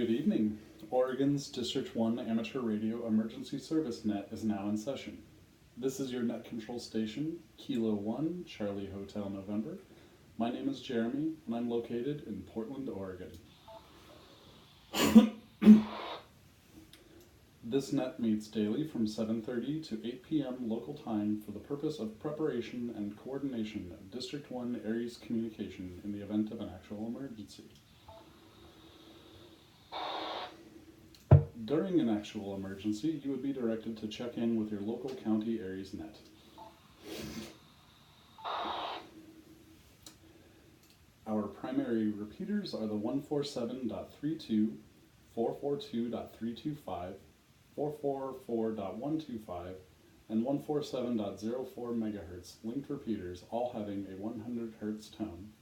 Good evening. Oregon's District 1 Amateur Radio Emergency Service Net is now in session. This is your net control station, Kilo 1, Charlie Hotel November. My name is Jeremy, and I'm located in Portland, Oregon. This net meets daily from 7:30 to 8 p.m. local time for the purpose of preparation and coordination of District 1 ARES communication in the event of an actual emergency. During an actual emergency, you would be directed to check in with your local county ARES net. Our primary repeaters are the 147.32, 442.325, 444.125, and 147.04 MHz linked repeaters, all having a 100 Hz tone,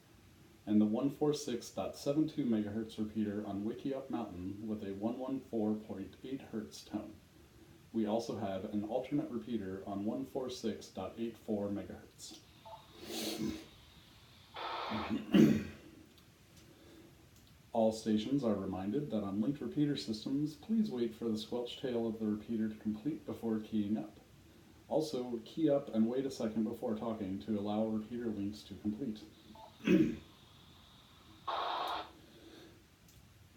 and the 146.72 MHz repeater on Wiki Up Mountain with a 114.8 Hz tone. We also have an alternate repeater on 146.84 MHz. All stations are reminded that on linked repeater systems, please wait for the squelch tail of the repeater to complete before keying up. Also, key up and wait a second before talking to allow repeater links to complete.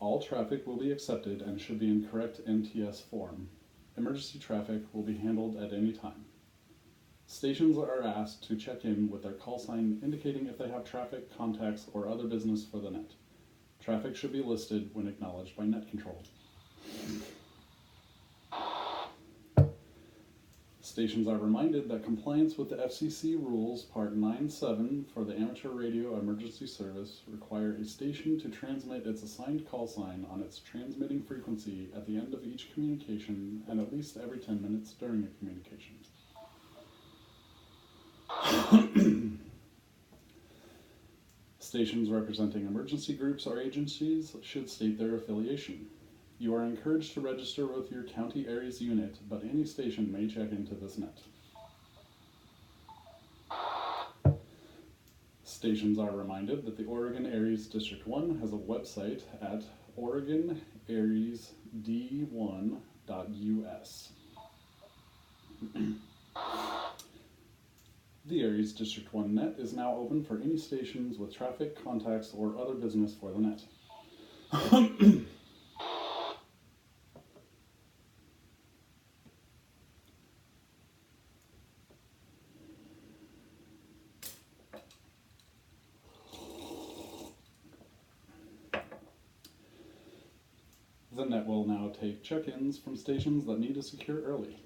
All traffic will be accepted and should be in correct NTS form. Emergency traffic will be handled at any time. Stations are asked to check in with their call sign indicating if they have traffic, contacts, or other business for the net. Traffic should be listed when acknowledged by net control. Stations are reminded that compliance with the FCC rules Part 9.7 for the Amateur Radio Emergency Service require a station to transmit its assigned call sign on its transmitting frequency at the end of each communication and at least every 10 minutes during a communication. Stations representing emergency groups or agencies should state their affiliation. You are encouraged to register with your county ARES unit, but any station may check into this net. Stations are reminded that the Oregon ARES District 1 has a website at oregonaresd1.us. The ARES District 1 net is now open for any stations with traffic, contacts, or other business for the net. The net will now take check-ins from stations that need to secure early.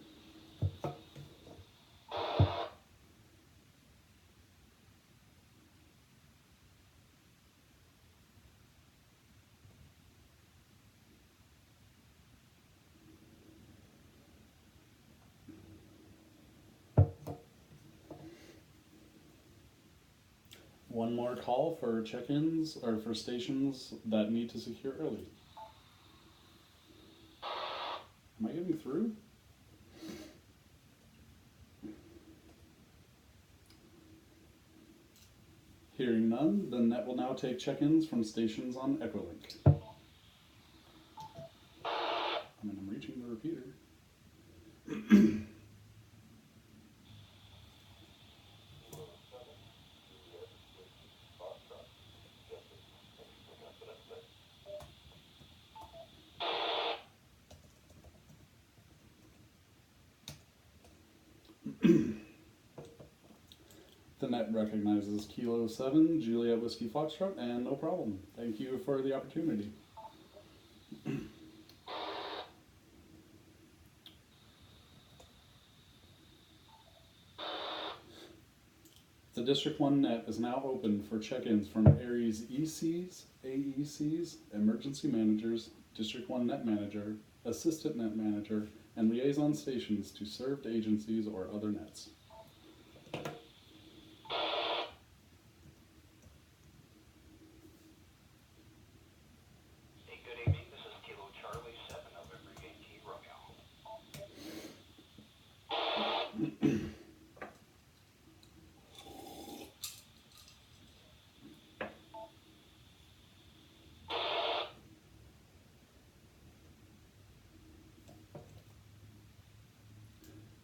One more call for check-ins or for stations that need to secure early. Am I getting through? Hearing none, the net will now take check-ins from stations on Echolink. I'm reaching the repeater. The net recognizes Kilo 7, Juliet Whiskey Foxtrot, and no problem. Thank you for the opportunity. The District 1 net is now open for check-ins from ARES ECs, AECs, emergency managers, District 1 net manager, assistant net manager, and liaison stations to served agencies or other nets.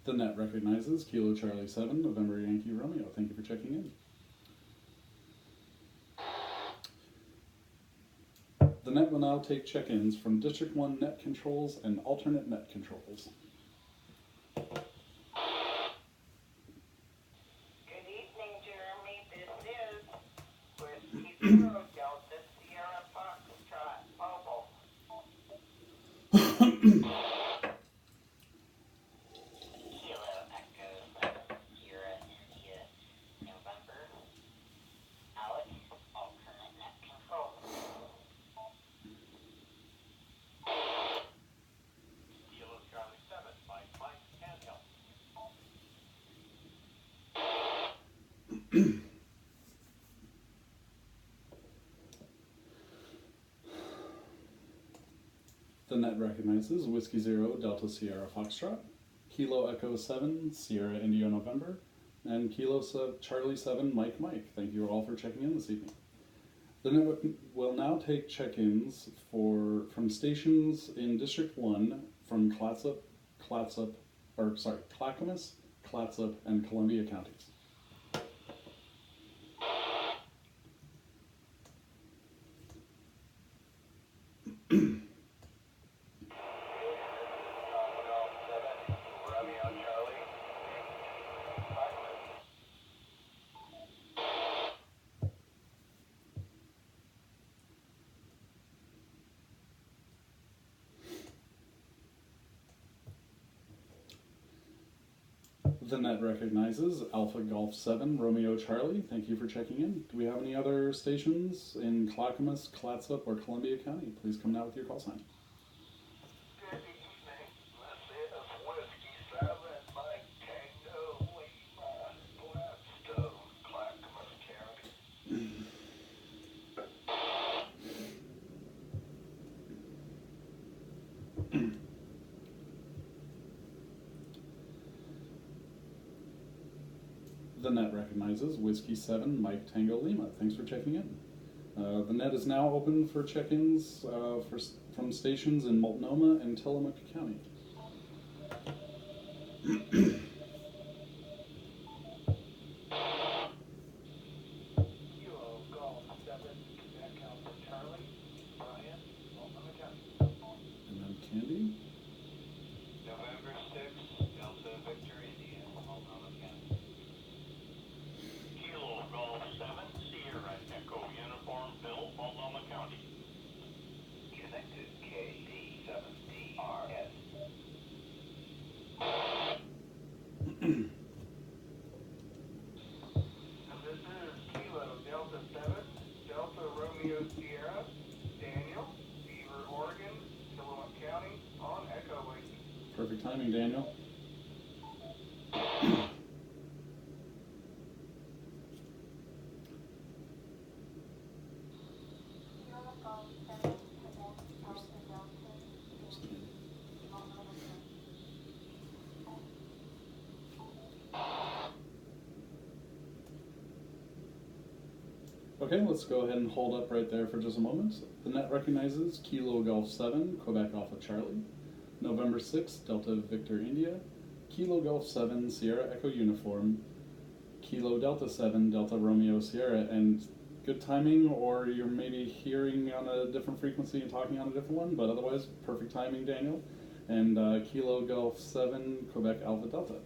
The net recognizes Kilo Charlie 7, November Yankee Romeo. Thank you for checking in. The net will now take check-ins from District 1 net controls and alternate net controls. Good evening, Jeremy. This is Whiskey Zero Delta Sierra Foxtrot Mobile. Kilo Echo Sierra India November. Alex, alternate net control. Kilo Charlie 7, Mike handheld. The net recognizes Whiskey 0 Delta Sierra Foxtrot, Kilo Echo 7 Sierra India November, and Kilo Charlie 7 Mike. Thank you all for checking in this evening. The net will now take check-ins from stations in District 1 from Clackamas, Clatsop, and Columbia counties. The net recognizes Alpha Golf 7 Romeo Charlie. Thank you for checking in. Do we have any other stations in Clackamas, Clatsop, or Columbia County? Please come now with your call sign. Good evening. This is Whiskey 7, Mike Tango Lima, Gladstone, Clackamas County. The net recognizes Whiskey 7 Mike Tango Lima. Thanks for checking in. The net is now open for check-ins from stations in Multnomah and Tillamook County. Kilo Golf 7, Quebec Alpha Charlie, Brian, Multnomah County. And then Candy. November 6, Delta Victor India, Multnomah County. Kilo Golf 7, Sierra Echo Uniform Bill, Multnomah County. Connected KD7DRS. And this is Kilo Delta 7, Delta Romeo Sierra, Daniel, Beaver, Oregon, Tillamook County, on Echo Link. Perfect timing, Daniel. Okay, let's go ahead and hold up right there for just a moment. The net recognizes Kilo Golf 7, Quebec Alpha Charlie, November 6, Delta Victor India, Kilo Golf 7, Sierra Echo Uniform, Kilo Delta 7, Delta Romeo Sierra, and good timing, or you're maybe hearing on a different frequency and talking on a different one, but otherwise, perfect timing, Daniel. And Kilo Golf 7, Quebec Alpha Delta.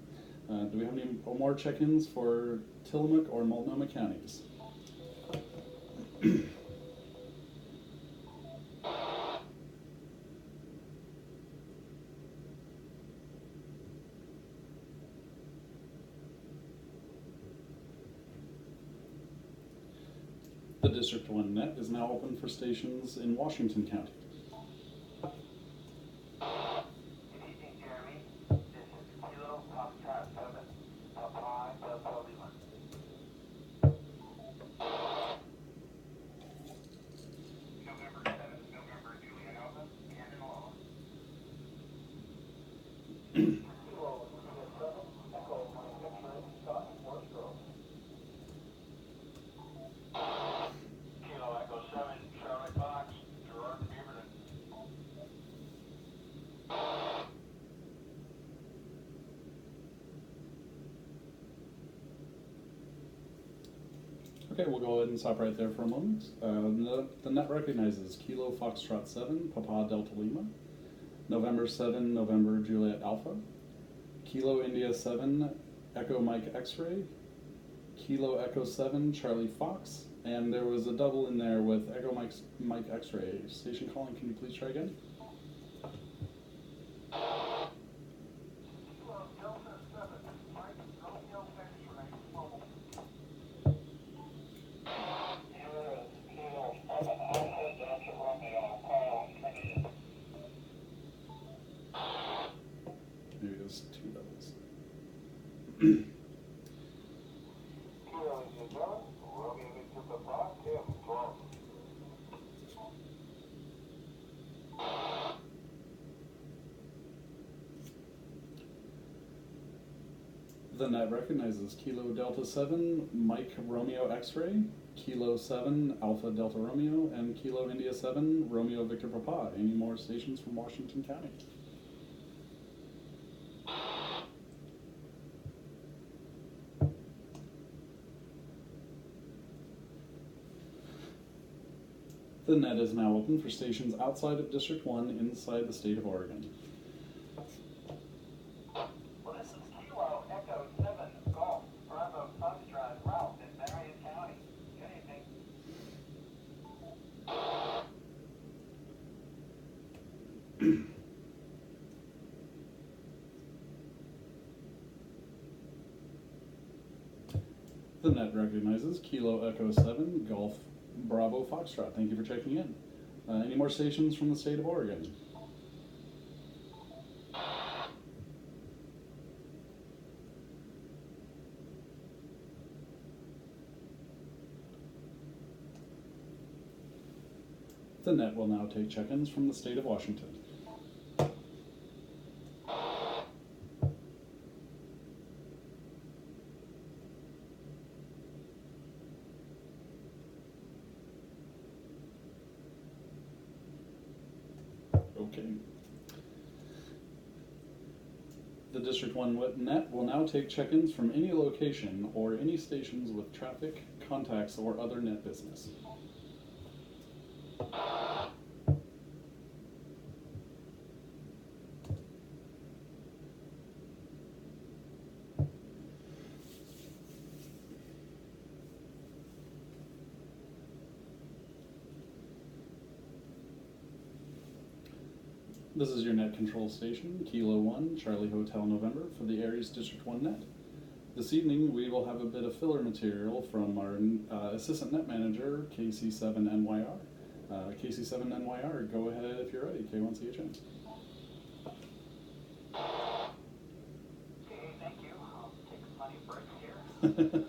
Do we have any more check-ins for Tillamook or Multnomah counties? The District 1 net is now open for stations in Washington County. Good evening, Jeremy. This is Kilo Foxtrot 7, Papa Delta Lima. November 7th, November Julian Alpha, Cannon Law. Kilo India 7, Echo Mike Victor, Scott, Forest Grove. Kilo Echo 7, Charlie Fox, Gerard, Beaverton, Okay, we'll go ahead and stop right there for a moment. The net recognizes Kilo Foxtrot 7, Papa Delta Lima, November 7, November Juliet Alpha, Kilo India 7, Echo Mike X-Ray, Kilo Echo 7, Charlie Fox, and there was a double in there with Echo Mike X-Ray. Station calling, can you please try again? Maybe it was two doubles. The net recognizes Kilo Delta 7, Mike Romeo X-Ray, Kilo 7, Alpha Delta Romeo, and Kilo India 7, Romeo Victor Papa. Any more stations from Washington County? The net is now open for stations outside of District 1 inside the state of Oregon. Well, this is Kilo Echo 7 Golf Bravo Foxtrot Ralph in Marion County. Good evening. The net recognizes Kilo Echo 7 Golf Bravo Foxtrot. Thank you for checking in. Any more stations from the state of Oregon? The net will now take check-ins from the state of Washington. Okay. The District 1 net will now take check-ins from any location or any stations with traffic, contacts, or other net business. This is your net control station, Kilo 1, Charlie Hotel November, for the ARES District 1 net. This evening we will have a bit of filler material from our Assistant Net Manager, KC7NYR. KC7NYR, go ahead if you're ready, K1CHN. Okay, thank you. I'll take plenty of breaks here. Detailed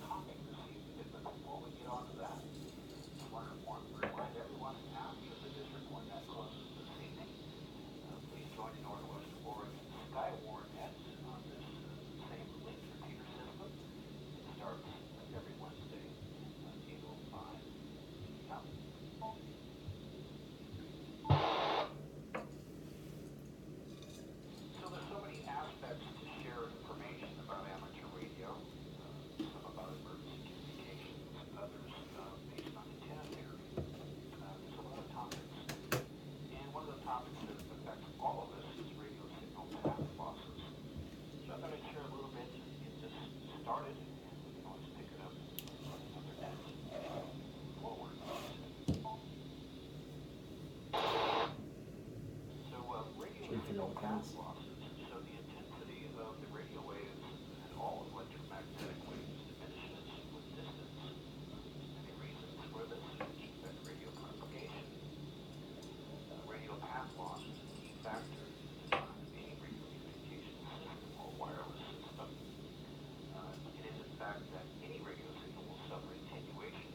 topic this evening, but before we get on to that, I want to remind everyone after the District 1 net closes this evening, please join the Northwest Oregon Skyward net on this same link repeater system. It starts every Wednesday at 8:05 p.m. So there's so many aspects to share information about amateur radio, some about emergency communications, others based on antenna theory. There's a lot of topics. And one of the topics that affects all of us is radio signal path losses. So I'm going to share a little bit and get this started, and we can always pick it up on another net forward. So radio signal path losses. So the intensity of the radio waves and all electromagnetic waves diminishes with distance. Many reasons for this affect radio propagation. Radio path loss is a key factor in the design of any radio communication system or wireless system. It is in fact that any radio signal will suffer attenuation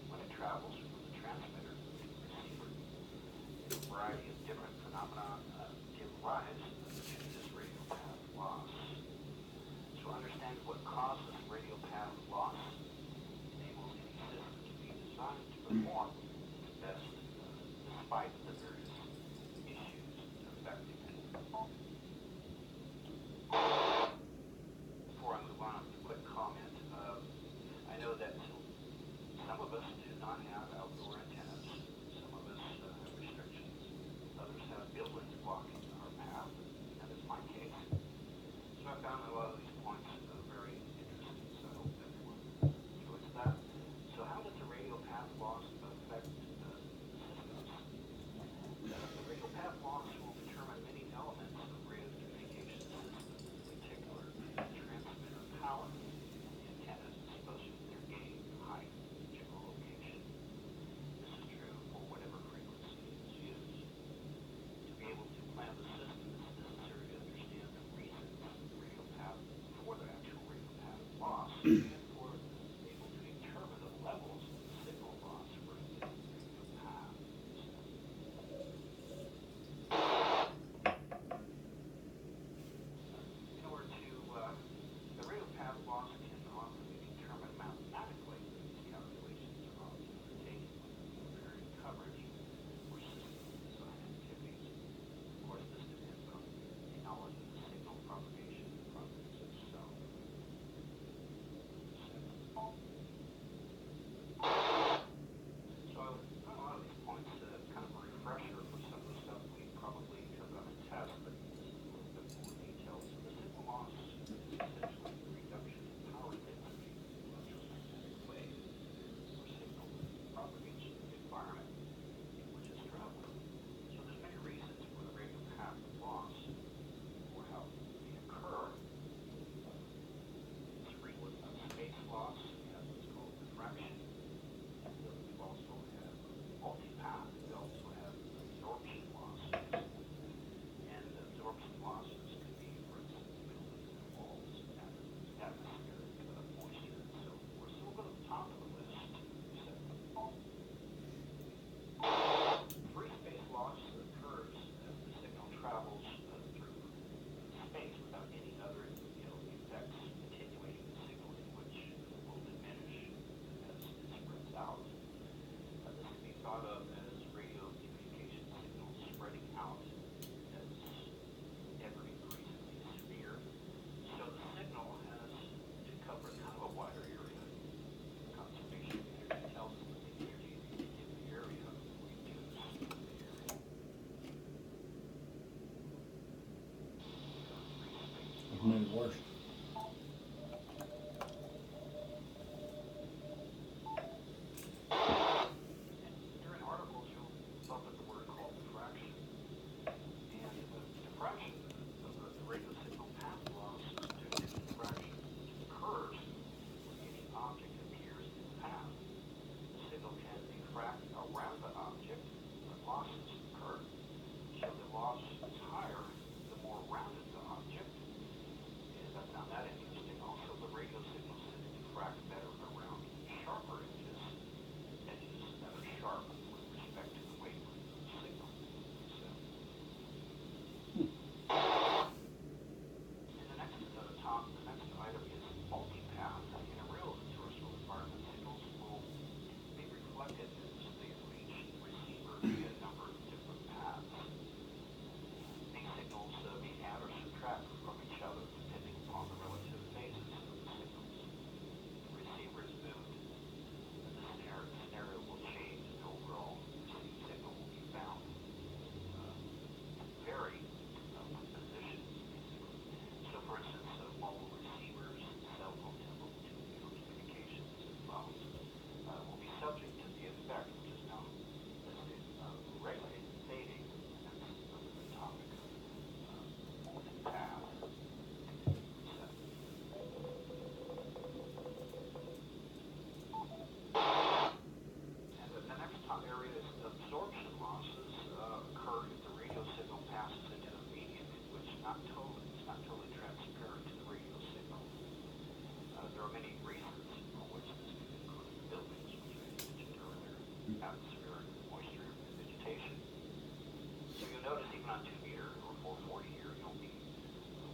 when it travels from the transmitter to the receiver. A variety of different phenomena give rise to this radio path loss. So understanding what causes radio path loss enables any system to be designed to perform its best despite the various issues affecting it. Before I move on, a quick comment. I know that not have outdoor antennas. Some of us have restrictions. Others have buildings blocking our path, and it's my case. So I found a lot of these points very interesting, so I hope everyone enjoys that. So how does the radio path loss affect systems? The radio path loss will determine many elements of radio communication systems, in particular transmitter power. The antennas are supposed to their gain, height, general location. This is true for whatever frequency is used. To be able to plan the system, it's necessary to understand the reasons radio path for the actual radio path loss and for able to determine the levels of signal loss for a given radio path. In order to, the radio path loss can often be determined mathematically. These calculations are often undertaken with varying coverage or system design activities. Of course, this depends on the knowledge of the signal propagation properties itself. So I would run a lot of these points kind of a refresher for some of the stuff we probably took on a test, but this is a little bit more detailed. So the signal loss is essentially the reduction in power density of the electromagnetic wave or signal that propagates in the environment in which it's traveling. So there's many reasons for the radio path loss or how they occur. It's frequent space loss, we have what's called diffraction. We also have multipath. We also have absorption losses. And absorption losses can be, for instance, buildings and walls, atmospheric moisture, and so forth. So we'll go to the top of the list. Free space loss occurs as the signal travels through space without any other effects attenuating the signal, in which it will diminish as it spreads out. This can be thought of as radio communication signals spreading out as ever increasingly severe. So the signal has to cover kind of a wider area. Conservation of energy tells us that the energy in the area will reduce the area. It's made it worse. During articles, you'll bump into a word called diffraction. And diffraction of the radio signal path loss is due to diffraction, which occurs when any object appears in the path. The signal can diffract around the object, but losses occur. So the loss is higher the more rounded the object. And I found that interesting. Also, the radio signals tend to diffract better around sharper edges that are sharp with respect to the wavelength of the signal. So, and the next item is multipath. In a real terrestrial environment, signals will be reflected as they reach the receiver via a number of different paths. These signals may add or subtract from each other depending upon the relative phases of the signals. The receiver is moved, and the scenario will change, and the overall received signal will be bound vary with position. So, for instance, mobile receivers, cell phone and Bluetooth communications, and phones will be subject to the effect, which is known as the regulated fading. And that's the topic of multipath receptors. And the next area is absorption losses occur if the radio signal passes into a medium in which it's not totally transparent to the radio signal. There are many reasons for which this could include buildings, which I mentioned earlier, atmospheric moisture, and vegetation. So you'll notice even on 2 meter or 440 here, you'll be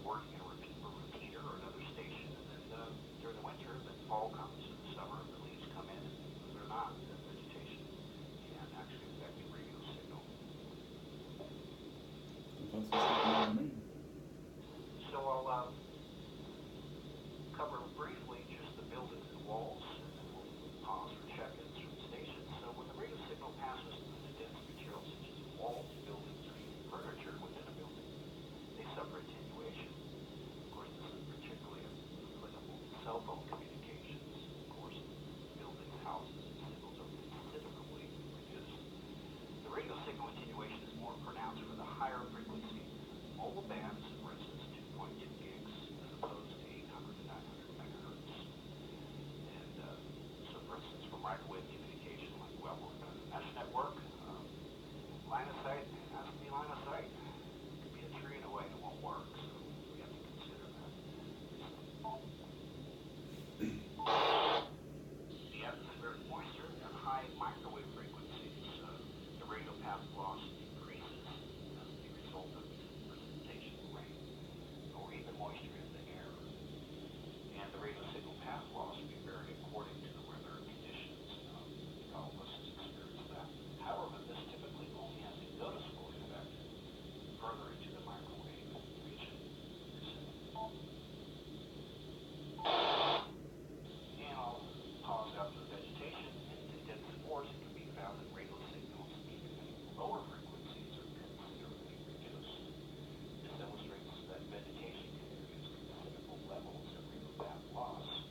working a repeater or another station, and then during the winter, the fall comes, and the summer, the leaves come in, and believe it or not, the vegetation can actually affect the radio signal. That's what's happening to me. So I'll cover briefly just the buildings and walls, and then we'll pause for check-ins from the stations. microwave communication like well, mesh network, line of sight has to be line of sight. It could be a tree away, it won't work, so we have to consider that. The atmospheric moisture and high microwave frequencies, the radio path loss decreases as the result of precipitation, rain, or even moisture in the air. And the radio signal path loss will be varied according to the weather conditions. All of us experience that. However, this typically only has a noticeable effect further into the microwave region. And I'll pause after vegetation and dense forest can be found in radio signals even at lower frequencies are considerably reduced. This illustrates that vegetation can produce considerable levels of radio path loss.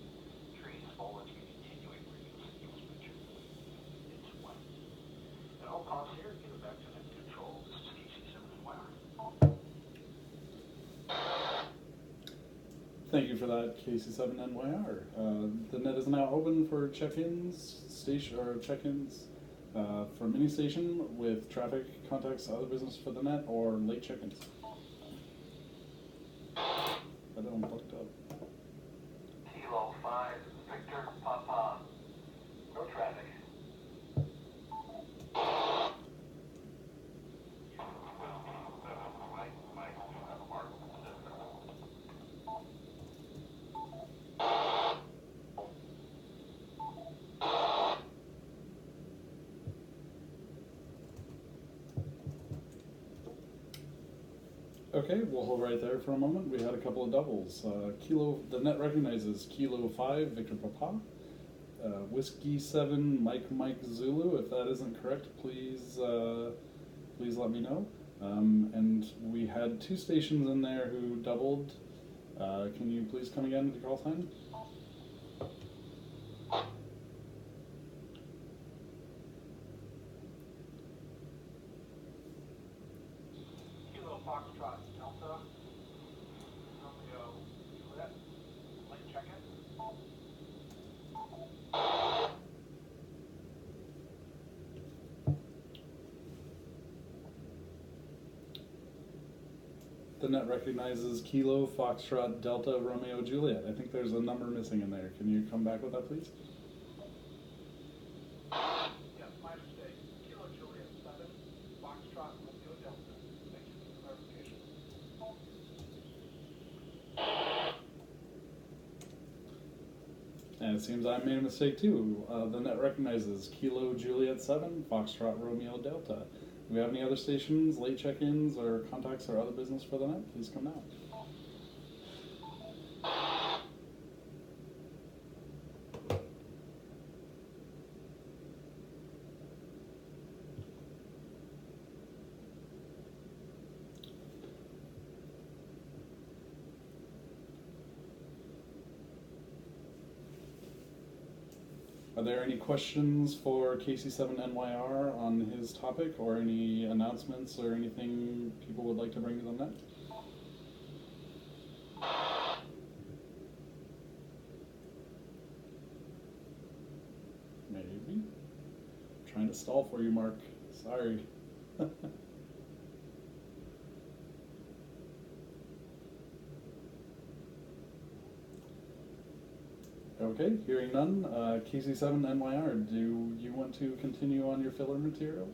Trees, foliage can continue a radio signals particularly into white. And I'll pause here and give it back to net control. This is KC7NYR. Thank you for that, KC7NYR. The net is now open for check-ins, from any station with traffic, contacts, other business for the net, or late check-ins. I don't booked up. Kilo 5, Victor Papa. No traffic. Okay, we'll hold right there for a moment. We had a couple of doubles. The net recognizes Kilo 5, Victor Papa. Whiskey 7, Mike Zulu. If that isn't correct, please let me know. And we had two stations in there who doubled. Can you please come again with the call sign? Kilo Foxtrot Delta. Romeo Juliet. Late check-in. The net recognizes Kilo, Foxtrot, Delta, Romeo, Juliet. I think there's a number missing in there. Can you come back with that, please? Yes, my mistake. Kilo Juliet 7, Foxtrot Romeo Delta. Thank you for the clarification. And it seems I made a mistake too. The net recognizes Kilo, Juliet 7, Foxtrot, Romeo, Delta. Do we have any other stations, late check-ins, or contacts or other business for the net? Please come now. Are there any questions for KC7NYR on his topic, or any announcements or anything people would like to bring to the net? Maybe. Trying to stall for you, Mark. Sorry. Okay, hearing none. KC7NYR, do you want to continue on your filler material?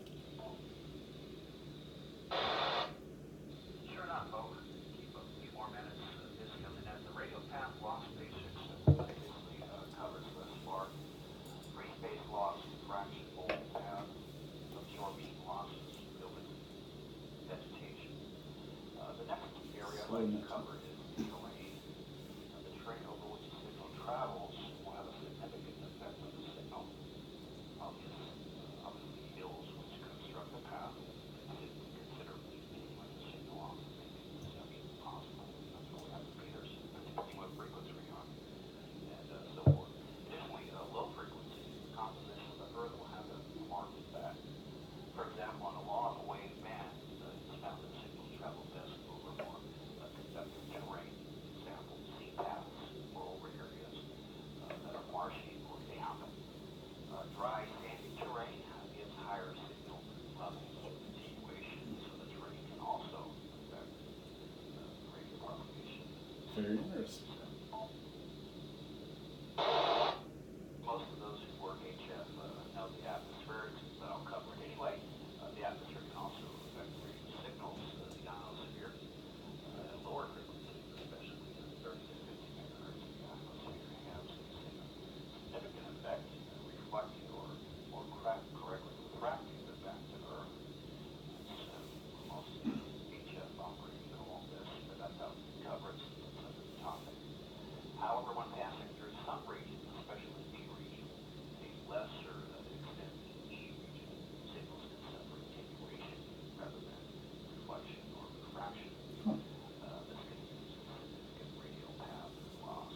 Sure enough, folks. Keep a few more minutes. This coming as the radio path loss basics that basically covers thus far. Free space loss, diffraction, mold path, absorption losses, building vegetation. The next area I'd like to cover is terrain. The terrain over which the signal travels will have a significant effect on the signal. Obviously hills which comes dry, sandy terrain gives higher signal attenuation, so the terrain can also affect radio propagation. Very interesting. Most of those who work HF know the atmosphere, but I'll cover it anyway. The atmosphere can also affect radio signals, the ionosphere, at lower frequencies, especially 30 to 50 megahertz. The atmosphere has a significant effect reflecting or correctly refracting it back to Earth. So most HF operators know all this, but that's how it covers the topic. However, when passing through some regions, especially the D region, a lesser extent E region, signals can suffer attenuation rather than reflection or refraction. Huh. This can lead to significant radio path loss.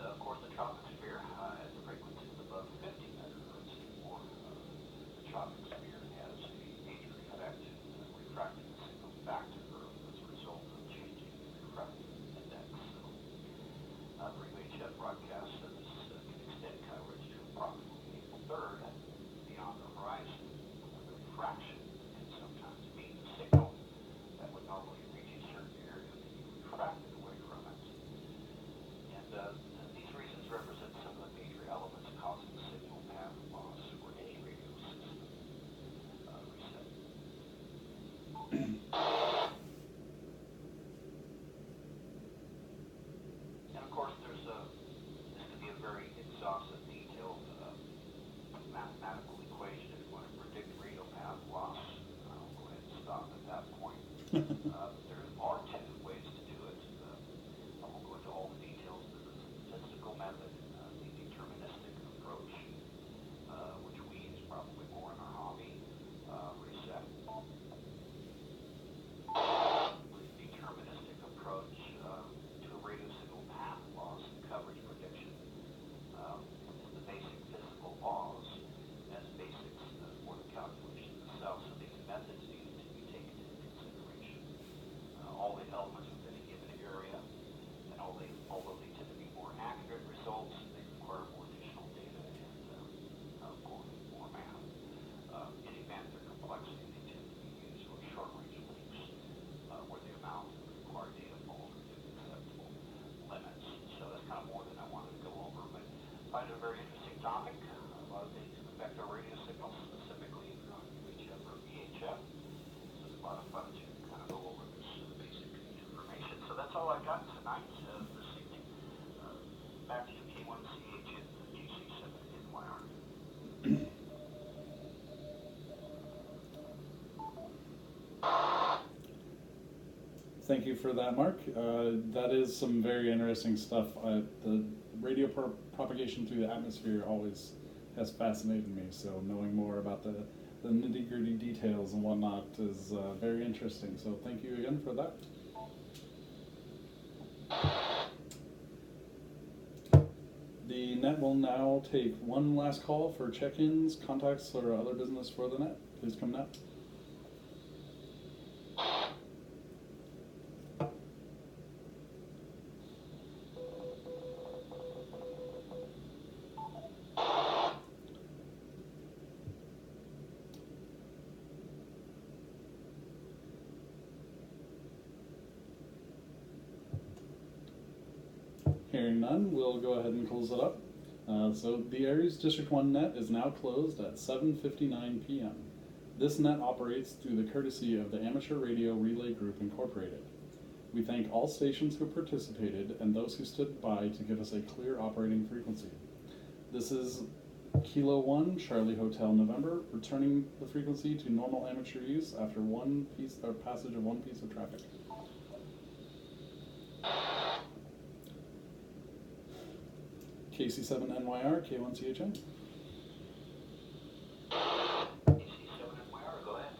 Of course, the troposphere at frequencies above 50 megahertz or more, the troposphere has a major effect refracting the signal back to Earth as a result of changing the refractive index. So, for UHF broadcasts, this can extend coverage to approximately a third beyond the horizon. The refraction can sometimes mean the signal that would normally reach a certain area may be refracted away from it. And these reasons represent some of the major elements causing signal path loss for any radio system reset. And of course, this could be a very exhaustive, detailed mathematical equation if you want to predict radio path loss. I'll go ahead and stop at that point. There are two ways to do it. I won't go into all the details. There's a statistical method, the deterministic approach, which we use probably more in our hobby, reset. The deterministic approach to a radio signal path loss and coverage prediction is the basic physical laws as basics for the calculation itself. So these methods need to be taken into consideration. All the elements within a given area, and although they tend to be more accurate results, they require more additional data and more math. In advance their complexity, they tend to be used for short-range links where the amount of required data falls within acceptable limits. So that's kind of more than I wanted to go over, but I find it a very interesting topic. A lot of things can affect our radio signals, specifically if you're on UHF or VHF. So it's a lot of fun to kind of go over this basic information. So that's all I've got tonight, this evening. Back to you, K1CH and GC7NYR. Thank you for that, Mark. That is some very interesting stuff. The radio propagation through the atmosphere always has fascinated me, so knowing more about the nitty-gritty details and whatnot is very interesting. So thank you again for that. The net will now take one last call for check-ins, contacts, or other business for the net. Please come net. Hearing none, we'll go ahead and close it up. So the ARES District 1 net is now closed at 7:59 p.m. This net operates through the courtesy of the Amateur Radio Relay Group Incorporated. We thank all stations who participated and those who stood by to give us a clear operating frequency. This is Kilo 1, Charlie Hotel November, returning the frequency to normal amateur use after passage of one piece of traffic. KC7NYR, K1CHN. KC7NYR, go ahead.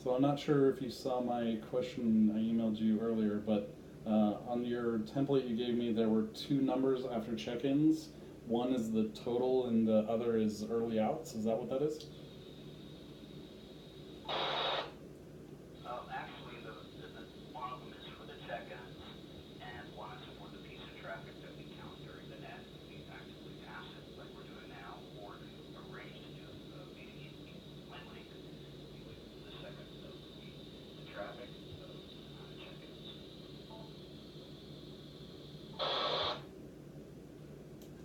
So I'm not sure if you saw my question I emailed you earlier, but on your template you gave me, there were two numbers after check-ins. One is the total and the other is early outs. Is that what that is? Actually, one of them is for the check-in,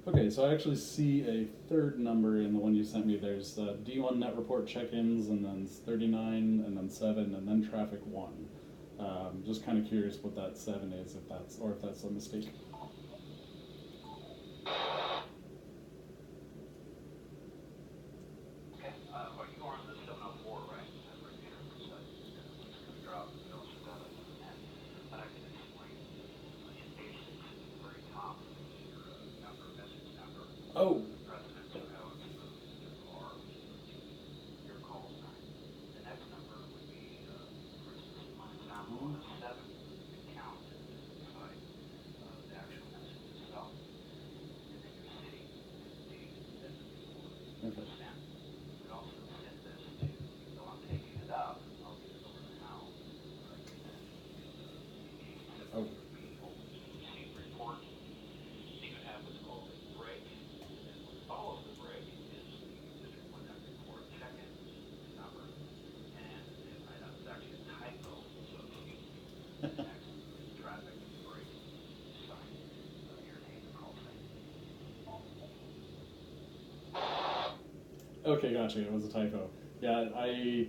Okay, so I actually see a third number in the one you sent me. There's D1 net report check-ins, and then 39, and then 7, and then traffic 1. Just kind of curious what that 7 is, if that's a mistake. Okay, well, you are on the 704, right? Repeater, so it's going to drop, you also got a 10. But I can explain. In basics, at the very top is your number, message number. Oh, President of how exposed to ARES, your call sign. The next number would be, for instance, my example, a 7 can count to identify the actual message itself. And then your city and the date that the report was sent. You could also send this to, though I'm taking it up, I'll get it over to Hal. You can send it to the oh, would be received report. You could have what's called a break, and then what follows the break is the District 1 net report check-in number, and I know it's actually a typo, so excuse me. Next is traffic break sign, your name and call sign. okay, gotcha. It was a typo. Yeah, I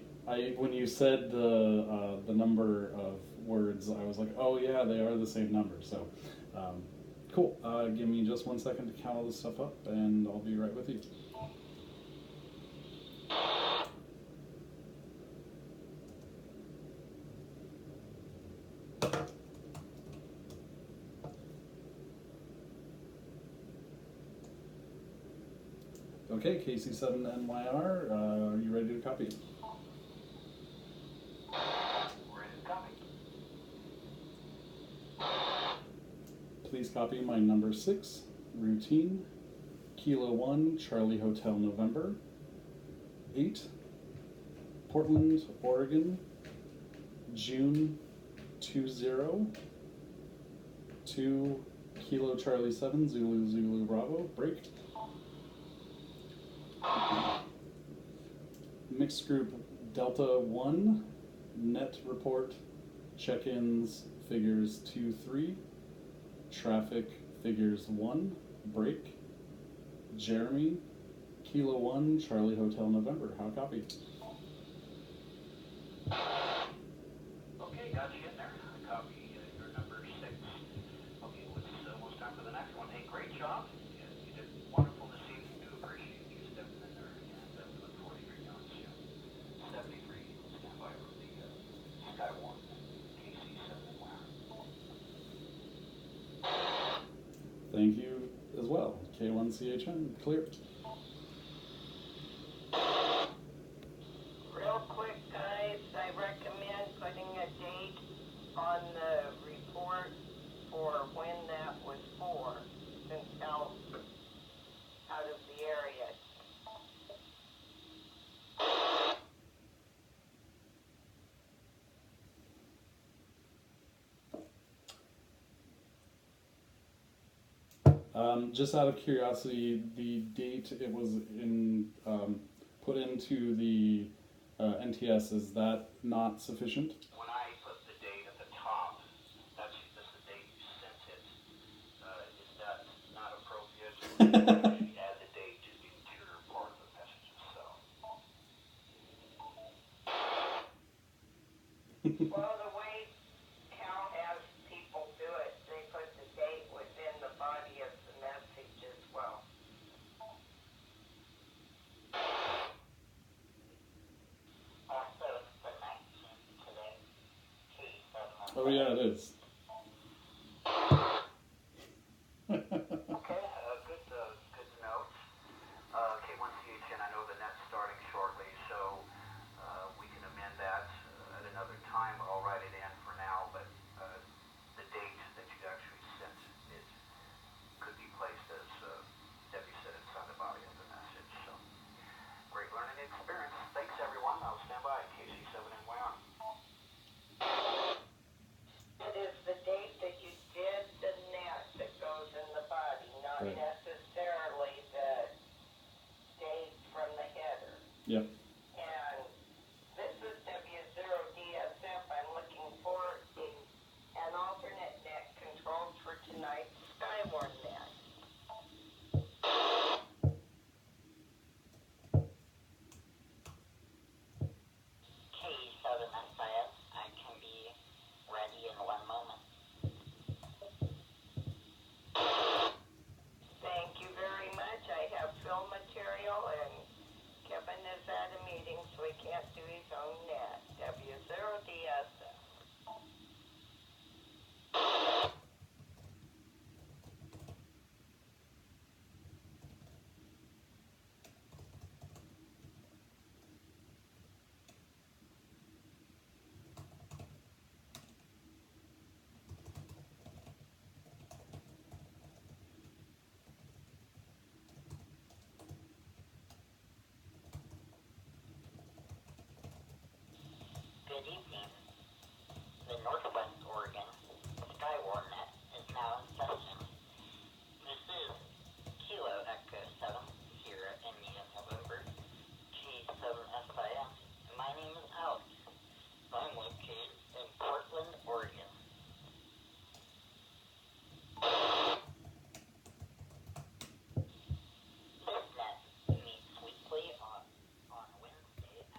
when you said the number of words, I was like, oh yeah, they are the same number. So, cool. Give me just 1 second to count all this stuff up, and I'll be right with you. Okay, KC7NYR, are you ready to copy? We're in copy. Please copy my number 6, routine, Kilo 1, Charlie Hotel November, 8, Portland, Oregon, June 20, 2, Kilo Charlie 7, Zulu Zulu Bravo, break. Mixed group Delta 1, net report, check-ins, figures 2, 3, traffic, figures 1, break. Jeremy, Kilo 1, Charlie Hotel November, how copy? Okay, got you in there. I copy your number 6. Okay, it's almost time for the next one. Hey, great job. You did wonderful this evening. Do appreciate you stepping in there, and we look forward to hearing you on soon. 73, stand by for the Sky 1, KC7 and WAR. Thank you as well. K1CHN, clear. Real quick, guys, I recommend putting a date on the report for when that was for, since Al's out of the area. Just out of curiosity, the date it was in put into the NTS, is that not sufficient? When I put the date at the top, that's the date you sent it. Is that not appropriate? Or should you add the date to the interior part of the message itself? Well, the way Cal has people do it, they put the date within the body of the message as well. Also, it's the 19th today. Oh yeah, it is. Okay, good to know. K1CHN, I know the net's starting shortly, so we can amend that at another time. I'll write it in for now, but the date that you actually sent it could be placed as Debbie said inside the body of the message. So great learning experience. Thanks everyone. I'll stand by. KC7NY on. It is the date that you did the net that goes in the body, not Right. necessarily the date from the header. Yep. And this is W0DSF. I'm looking for an alternate net controlled for tonight's Skywarn net. committee